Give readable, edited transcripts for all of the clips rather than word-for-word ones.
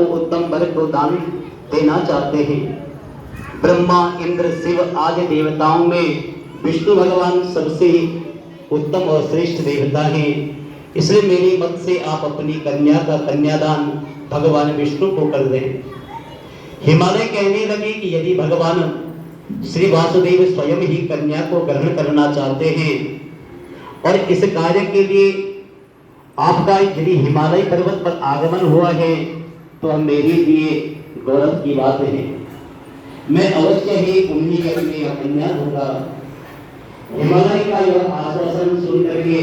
को उत्तम वर प्रदान देना चाहते हैं। ब्रह्मा, इंद्र, शिव आदि देवताओं में विष्णु भगवान सबसे उत्तम और श्रेष्ठ देवता हैं। इसलिए मेरी मत से आप अपनी कन्या का कन्यादान भगवान विष्णु को कर दें। हिमालय कहने लगे कि यदि भगवान श्री वासुदेव स्वयं ही कन्या को ग्रहण करना चाहते हैं और इस कार्य के लिए आपका यदि हिमालय पर्वत पर आगमन हुआ है तो मेरे लिए गौरव की बात है। मैं अवश्य ही उन्हीं में कन्या होगा। हिमालय का यह आश्वासन सुन करके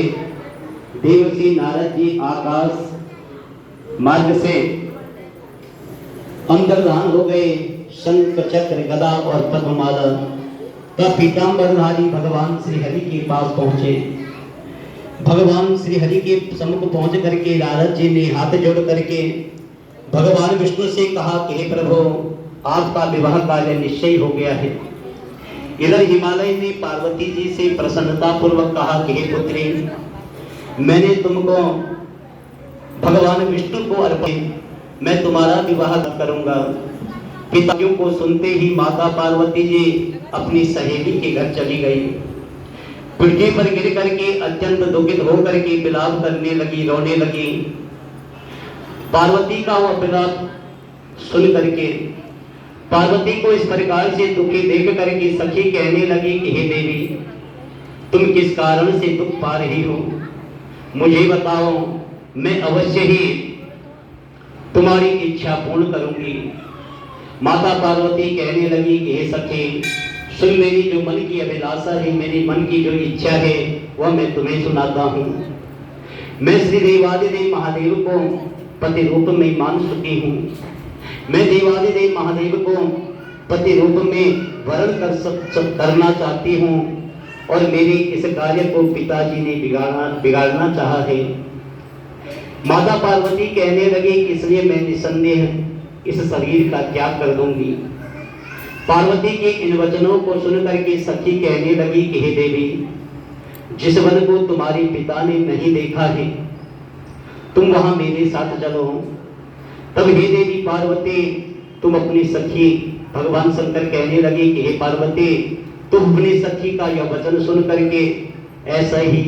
देवर्षि नारद जी आकाश मार्ग से अंतर्धान हो गए। शंख, चक्र, गदा और पद्ममाला का पीतांबरधारी भगवान श्री हरि के पास पहुंचे। भगवान श्री हरि के सम्मुख पहुंच करके नारद जी ने हाथ जोड़ करके भगवान विष्णु से कहा कि हे प्रभु, आपका विवाह कार्य निश्चय हो गया है। इधर हिमालय ने पार्वती जी से प्रसन्नता पूर्वक कहा कि हे पुत्री, मैंने तुमको भगवान विष्णु को अर्पित, मैं तुम्हारा विवाह करूंगा। पिताओं को सुनते ही माता पार्वती जी अपनी सहेली के घर चली गई। पृथ्वी पर गिर करके अत्यंत दुखित होकर के विलाप करने लगी, रोने लगी। पार्वती का वह विलाप सुन करके पार्वती को इस प्रकार से दुखी देख करके सखी कहने लगी कि हे देवी, तुम किस कारण से दुख पा रही हो, मुझे बताओ, मैं अवश्य ही तुम्हारी इच्छा पूर्ण करूंगी। माता पार्वती कहने लगी कि हे सखी, सुन, मेरी जो मन की अभिलाषा है, मेरी मन की जो इच्छा है वह मैं तुम्हें सुनाता हूँ। मैं श्री देवादिदेव महादेव को पति रूप में मान चुकी हूँ। मैं देवादिदेव महादेव को पति रूप में वरण करना चाहती हूँ और मेरे इस कार्य को पिताजी ने बिगाड़ना चाहा है। माता पार्वती कहने लगी कि इसलिए मैं निसंदेह इस शरीर का त्याग कर दूंगी। पार्वती के इन वचनों को सुन करके सखी कहने लगी कि हे देवी, जिस वन को तुम्हारे पिता ने नहीं देखा है तुम वहां मेरे साथ चलो। तब हे देवी पार्वती, तुम अपनी सखी भगवान शंकर कहने लगे कि हे पार्वती, तुम अपनी सखी का यह वचन सुन करके ऐसा ही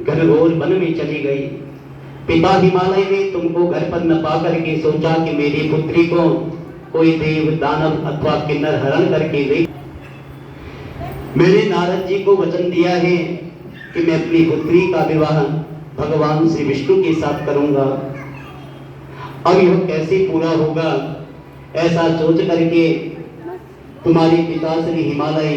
घनघोर वन में चली गई। पिता हिमालय ने तुमको घर पर न पा करके सोचा कि मेरी पुत्री को कोई देव, दानव अथवा किन्नर हरण करके ले। मैंने नारद जी को वचन दिया है कि मैं अपनी पुत्री का विवाह भगवान श्री विष्णु के साथ करूंगा। अब यह कैसे पूरा होगा, ऐसा सोच करके तुम्हारे पिता श्री हिमालय